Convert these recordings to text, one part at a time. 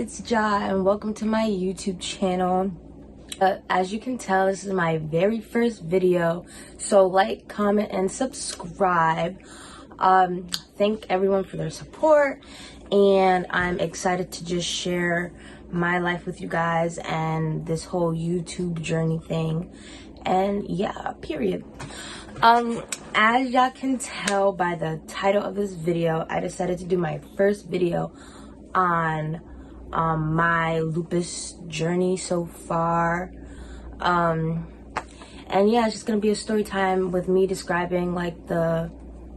it's Ja and welcome to my YouTube channel. As you can tell, this is my very first video, so like, comment, and subscribe. Thank everyone for their support, and I'm excited to just share my life with you guys and this whole YouTube journey thing. And yeah, period. As y'all can tell by the title of this video, I decided to do my first video on my lupus journey so far. And yeah, it's just gonna be a story time with me describing like the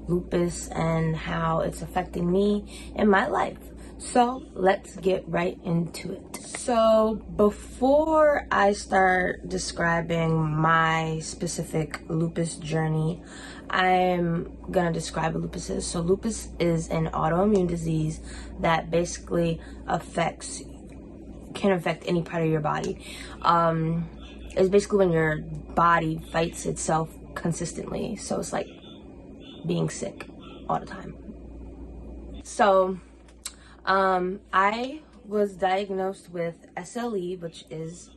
lupus and how it's affecting me in my life. So let's get right into it. So before I start describing my specific lupus journey, I'm gonna describe what lupus is. So lupus is an autoimmune disease that basically can affect any part of your body. It's basically when your body fights itself consistently. So it's like being sick all the time. So I was diagnosed with SLE, which is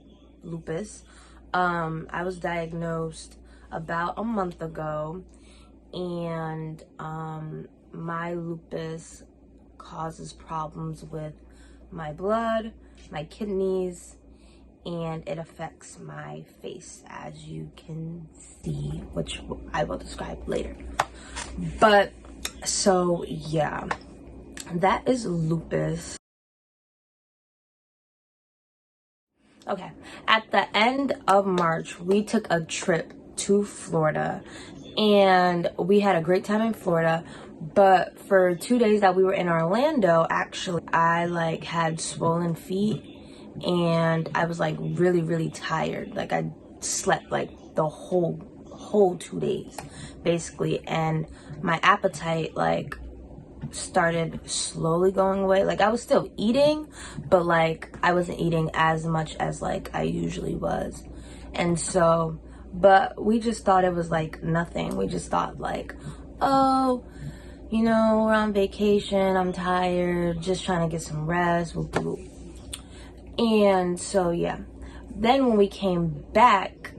lupus. I was diagnosed about a month ago, and my lupus causes problems with my blood, my kidneys, and it affects my face, as you can see, which I will describe later. But so yeah, that is lupus. Okay, at the end of March, we took a trip to Florida, and we had a great time in Florida. But for 2 days that we were in Orlando, actually, I like had swollen feet, and I was like really tired. Like I slept like the whole 2 days basically, and my appetite like started slowly going away. Like I was still eating, but like I wasn't eating as much as like I usually was. And so, but we just thought it was like nothing. We just thought like, oh, you know, we're on vacation, I'm tired, just trying to get some rest. And so yeah, then when we came back,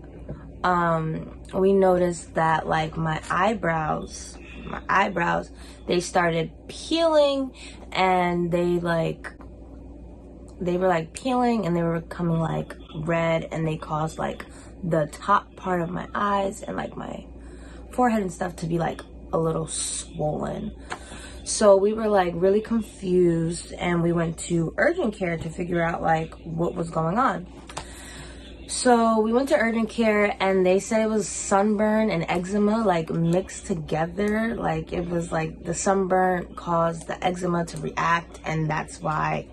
we noticed that like my eyebrows, they started peeling, and they were like peeling, and they were becoming like red, and they caused like the top part of my eyes and like my forehead and stuff to be like a little swollen. So we were like really confused, and we went to urgent care to figure out like what was going on. So we went to urgent care, and they said it was sunburn and eczema like mixed together. Like it was like the sunburn caused the eczema to react, and that's why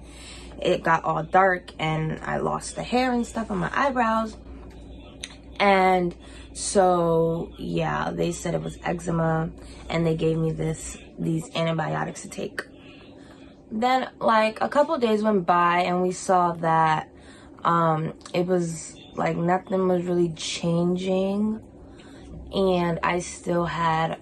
it got all dark, and I lost the hair and stuff on my eyebrows. And so yeah, they said it was eczema, and they gave me these antibiotics to take. Then like a couple of days went by, and we saw that it was like nothing was really changing, and I still had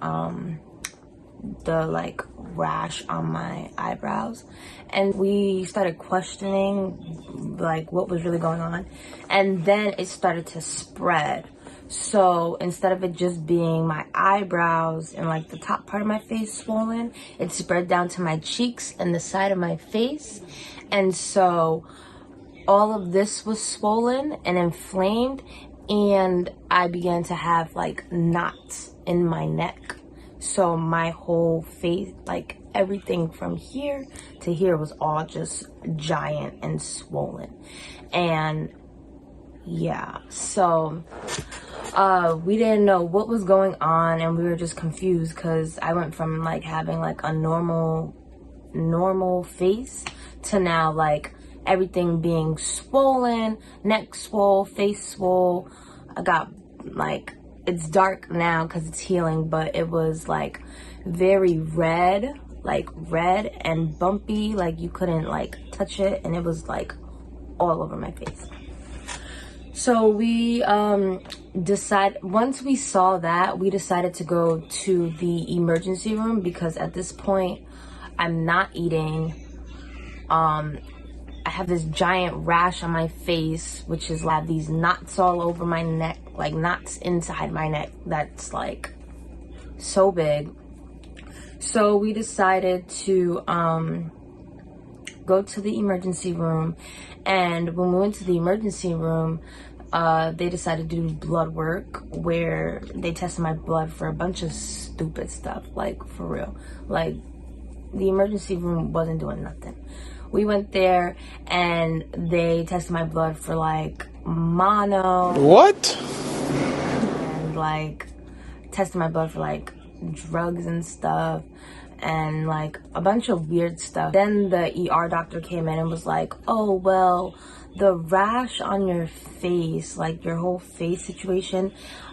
the like rash on my eyebrows. And we started questioning like what was really going on, and then it started to spread. So instead of it just being my eyebrows and like the top part of my face swollen, it spread down to my cheeks and the side of my face. And so all of this was swollen and inflamed, and I began to have like knots in my neck. So my whole face, like everything from here to here, was all just giant and swollen. And yeah, so we didn't know what was going on, and we were just confused because I went from like having like a normal face to now like everything being swollen, neck swole, face swole. I got like, it's dark now because it's healing, but it was like very red and bumpy, like you couldn't like touch it, and it was like all over my face. So we once we saw that, we decided to go to the emergency room, because at this point I'm not eating. I have this giant rash on my face, which is like these knots all over my neck, like knots inside my neck that's like so big. So we decided to go to the emergency room, and when we went to the emergency room, they decided to do blood work where they tested my blood for a bunch of stupid stuff, like for real. Like the emergency room wasn't doing nothing. We went there and they tested my blood for like mono. What? And like tested my blood for like drugs and stuff and like a bunch of weird stuff. Then the ER doctor came in and was like, oh, well, the rash on your face, like your whole face situation,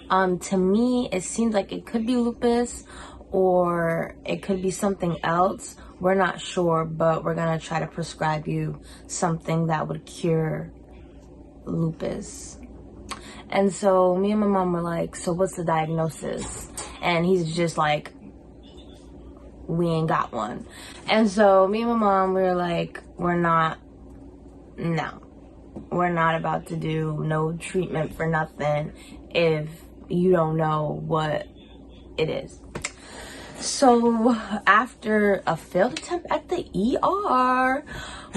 to me, it seems like it could be lupus or it could be something else. We're not sure, but we're gonna try to prescribe you something that would cure lupus. And so me and my mom were like, so what's the diagnosis? And he's just like, we ain't got one. And so me and my mom, we were like, we're not about to do no treatment for nothing if you don't know what it is. So after a failed attempt at the ER,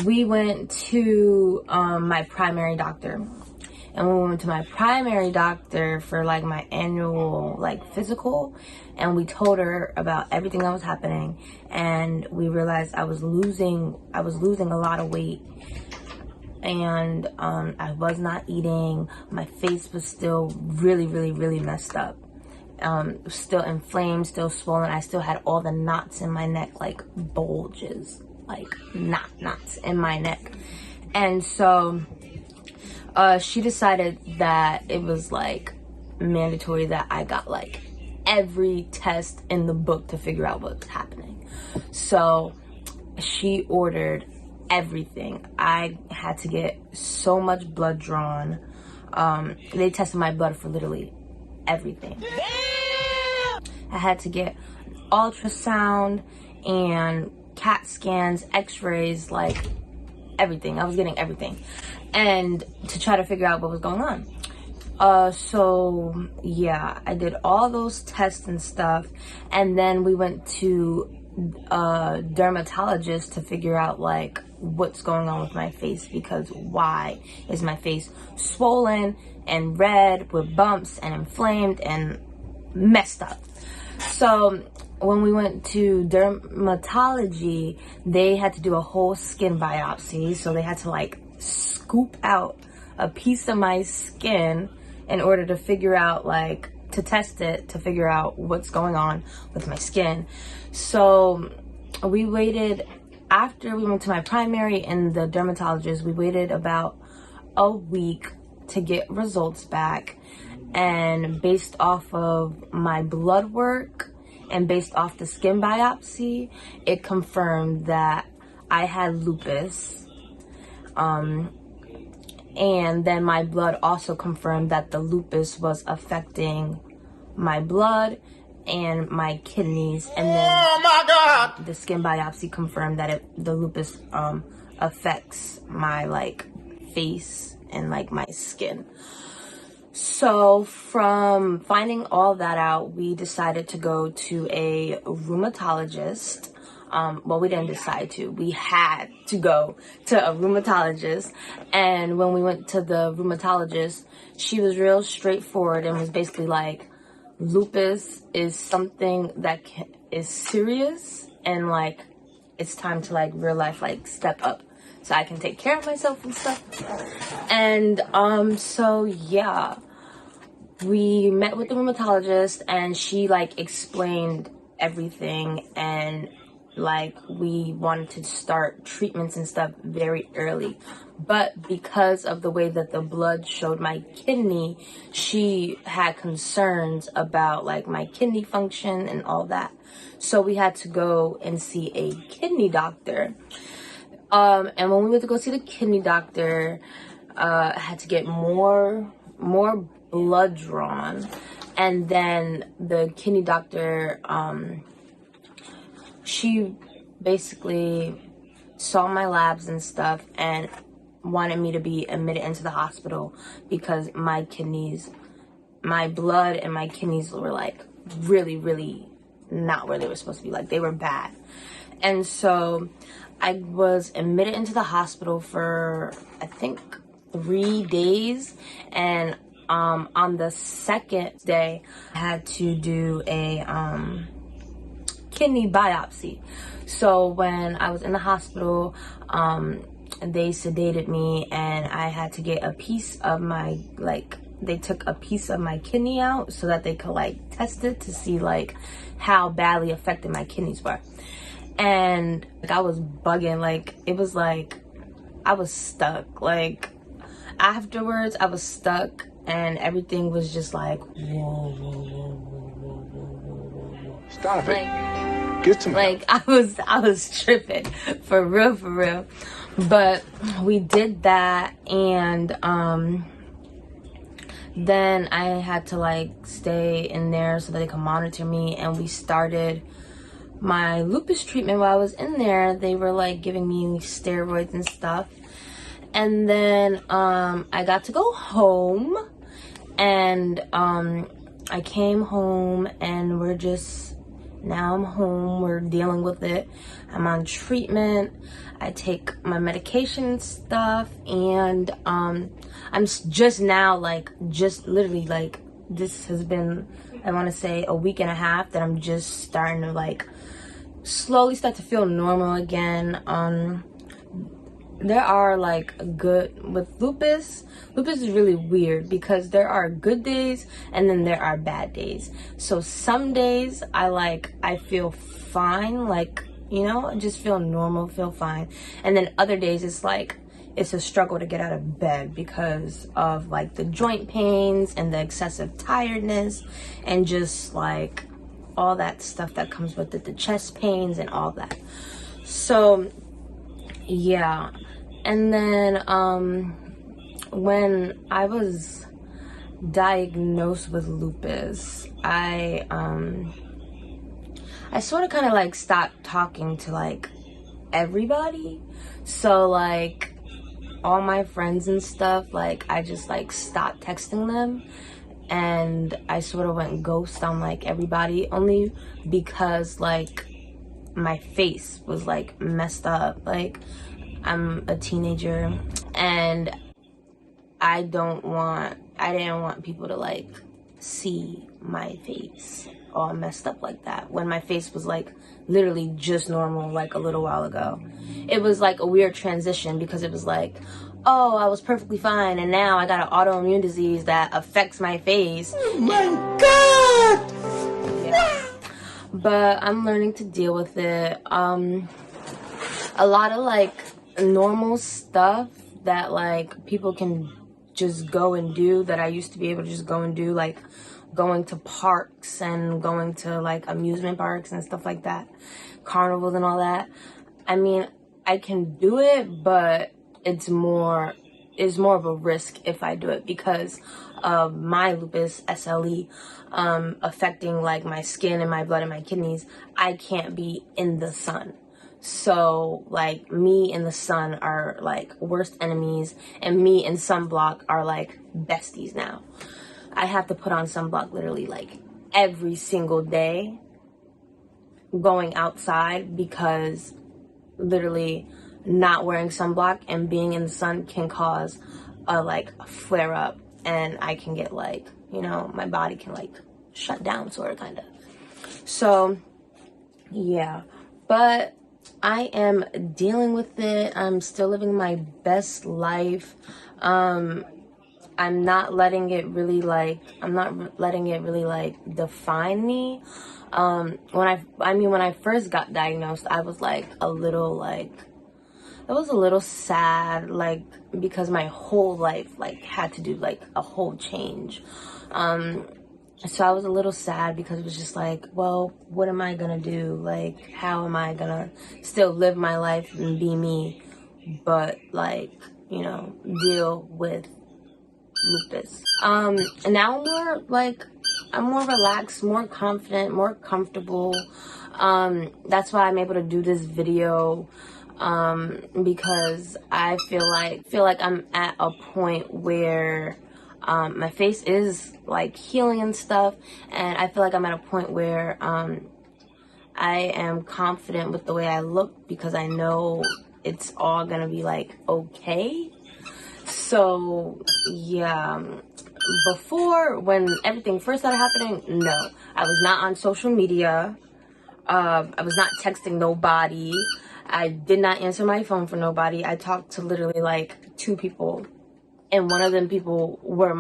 we went to my primary doctor. And we went to my primary doctor for like my annual like physical, and we told her about everything that was happening, and we realized I was losing a lot of weight, and I was not eating. My face was still really messed up. Still inflamed, still swollen. I still had all the knots in my neck, like bulges, like knots in my neck. And so she decided that it was like mandatory that I got like every test in the book to figure out what's happening. So she ordered everything. I had to get so much blood drawn. They tested my blood for literally everything. I had to get ultrasound and CAT scans, x-rays, like everything. I was getting everything, and to try to figure out what was going on. So yeah, I did all those tests and stuff, and then we went to a dermatologist to figure out like what's going on with my face, because why is my face swollen and red with bumps and inflamed and messed up. So when we went to dermatology, they had to do a whole skin biopsy. So they had to like scoop out a piece of my skin in order to figure out, like, to test it, to figure out what's going on with my skin. So we waited, after we went to my primary and the dermatologist, we waited about a week to get results back. And based off of my blood work and based off the skin biopsy, it confirmed that I had lupus. And then my blood also confirmed that the lupus was affecting my blood and my kidneys. And then oh my God, the skin biopsy confirmed that the lupus affects my like face and like my skin. So from finding all that out, we decided to go to a rheumatologist. Well, we didn't decide to. We had to go to a rheumatologist. And when we went to the rheumatologist, she was real straightforward and was basically like, lupus is something that is serious, and like it's time to like real life like step up so I can take care of myself and stuff. And so yeah, we met with the rheumatologist and she like explained everything, and like we wanted to start treatments and stuff very early. But because of the way that the blood showed my kidney, she had concerns about like my kidney function and all that. So we had to go and see a kidney doctor. And when we went to go see the kidney doctor, I had to get more blood drawn. And then the kidney doctor, she basically saw my labs and stuff, and wanted me to be admitted into the hospital because my blood and my kidneys were like really not where they were supposed to be. Like, they were bad. And so I was admitted into the hospital for, I think, 3 days. And on the second day, I had to do a kidney biopsy. So when I was in the hospital, they sedated me, and I had to get a piece of my, they took a piece of my kidney out so that they could test it to see how badly affected my kidneys were. And I was bugging. It was I was stuck. Afterwards I was stuck, and everything was just whoa. Stop it. Get some help. I was tripping for real. But we did that, and then I had to stay in there so that they could monitor me, and we started my lupus treatment. While I was in there, they were giving me steroids and stuff. And then I got to go home, and I came home, and now I'm home. We're dealing with it. I'm on treatment. I take my medication and stuff, and I'm just now literally this has been, I want to say, a week and a half that I'm just starting to slowly start to feel normal again. There are good with lupus is really weird because there are good days and then there are bad days. So some days I feel fine, just feel normal, feel fine. And then other days it's a struggle to get out of bed because of the joint pains and the excessive tiredness and just all that stuff that comes with it, the chest pains and all that. So yeah. And then when I was diagnosed with lupus, I sort of kind of stopped talking to everybody. So all my friends and stuff, I just stopped texting them, and I sort of went ghost on everybody, only because my face was messed up. I'm a teenager, and I didn't want people to see my face all messed up like that when my face was literally just normal a little while ago. It was a weird transition because it was oh, I was perfectly fine, and now I got an autoimmune disease that affects my face. Oh my God! Yeah. But I'm learning to deal with it. A lot of normal stuff that people can just go and do that I used to be able to just go and do, going to parks and going to amusement parks and stuff like that, carnivals and all that. I mean, I can do it, but it's more of a risk if I do it because of my lupus, SLE, affecting my skin and my blood and my kidneys. I can't be in the sun. So me and the sun are worst enemies, and me and sunblock are besties now. I have to put on sunblock literally every single day going outside because literally not wearing sunblock and being in the sun can cause a flare up, and I can get my body can shut down sort of kind of. So yeah, but I am dealing with it. I'm still living my best life. I'm not letting it really define me. When I first got diagnosed, I was I was a little sad, because my whole life had to do a whole change. So I was a little sad because it was just well, what am I gonna do? How am I gonna still live my life and be me, but deal with lupus? And now I'm more relaxed, more confident, more comfortable. That's why I'm able to do this video. because I feel like I'm at a point where my face is like healing and stuff, and I feel like I'm at a point where I am confident with the way I look because I know it's all gonna be like okay. So yeah, before, when everything first started happening, no, I was not on social media. I was not texting nobody. I did not answer my phone for nobody. I talked to literally like 2 people, and one of them people was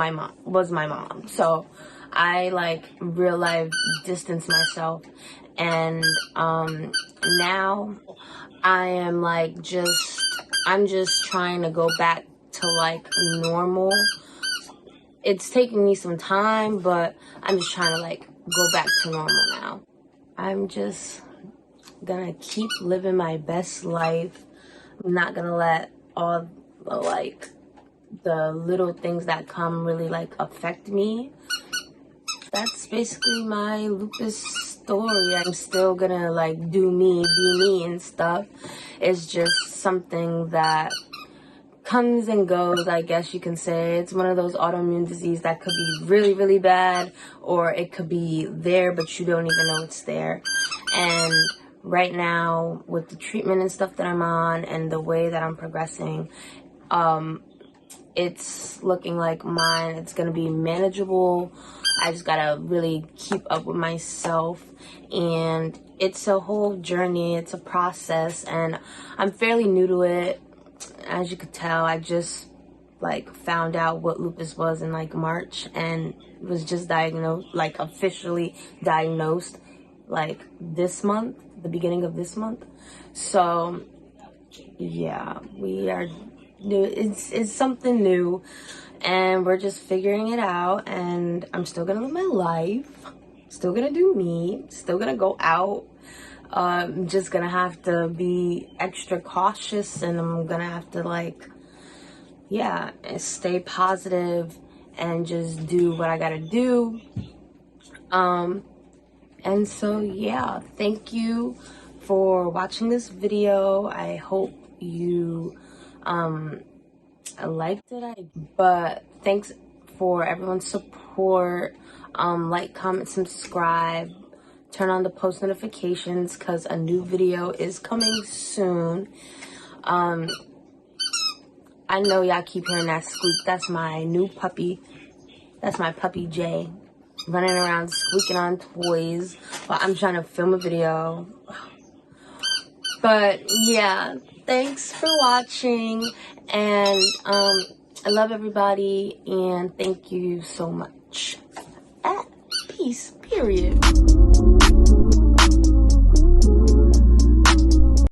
my mom. So I like real life distanced myself, and now I am like I'm just trying to go back to like normal. It's taking me some time, but I'm just trying to like go back to normal now. I'm just gonna keep living my best life. I'm not gonna let all the like the little things that come really like affect me. That's basically my lupus story. I'm still gonna like do me, be me and stuff. It's just something that comes and goes, I guess you can say. It's one of those autoimmune disease that could be really, really bad, or it could be there, but you don't even know it's there. And right now, with the treatment and stuff that I'm on and the way that I'm progressing, it's looking like it's gonna be manageable. I just gotta really keep up with myself, and it's a whole journey, it's a process, and I'm fairly new to it. As you could tell, I just like found out what lupus was in like March, and was just diagnosed, like officially diagnosed, like this month, the beginning of this month. So yeah, we are new. It's something new, and we're just figuring it out. And I'm still gonna live my life, still gonna do me, still gonna go out. I'm just gonna have to be extra cautious, and I'm gonna have to like, yeah, stay positive and just do what I gotta do. And so yeah, thank you for watching this video. I hope you liked it. But thanks for everyone's support. Like, comment, subscribe. Turn on the post notifications because a new video is coming soon. I know y'all keep hearing that squeak. That's my new puppy. That's my puppy Jay, running around squeaking on toys while I'm trying to film a video. But yeah, thanks for watching, and I love everybody, and thank you so much. Peace, period.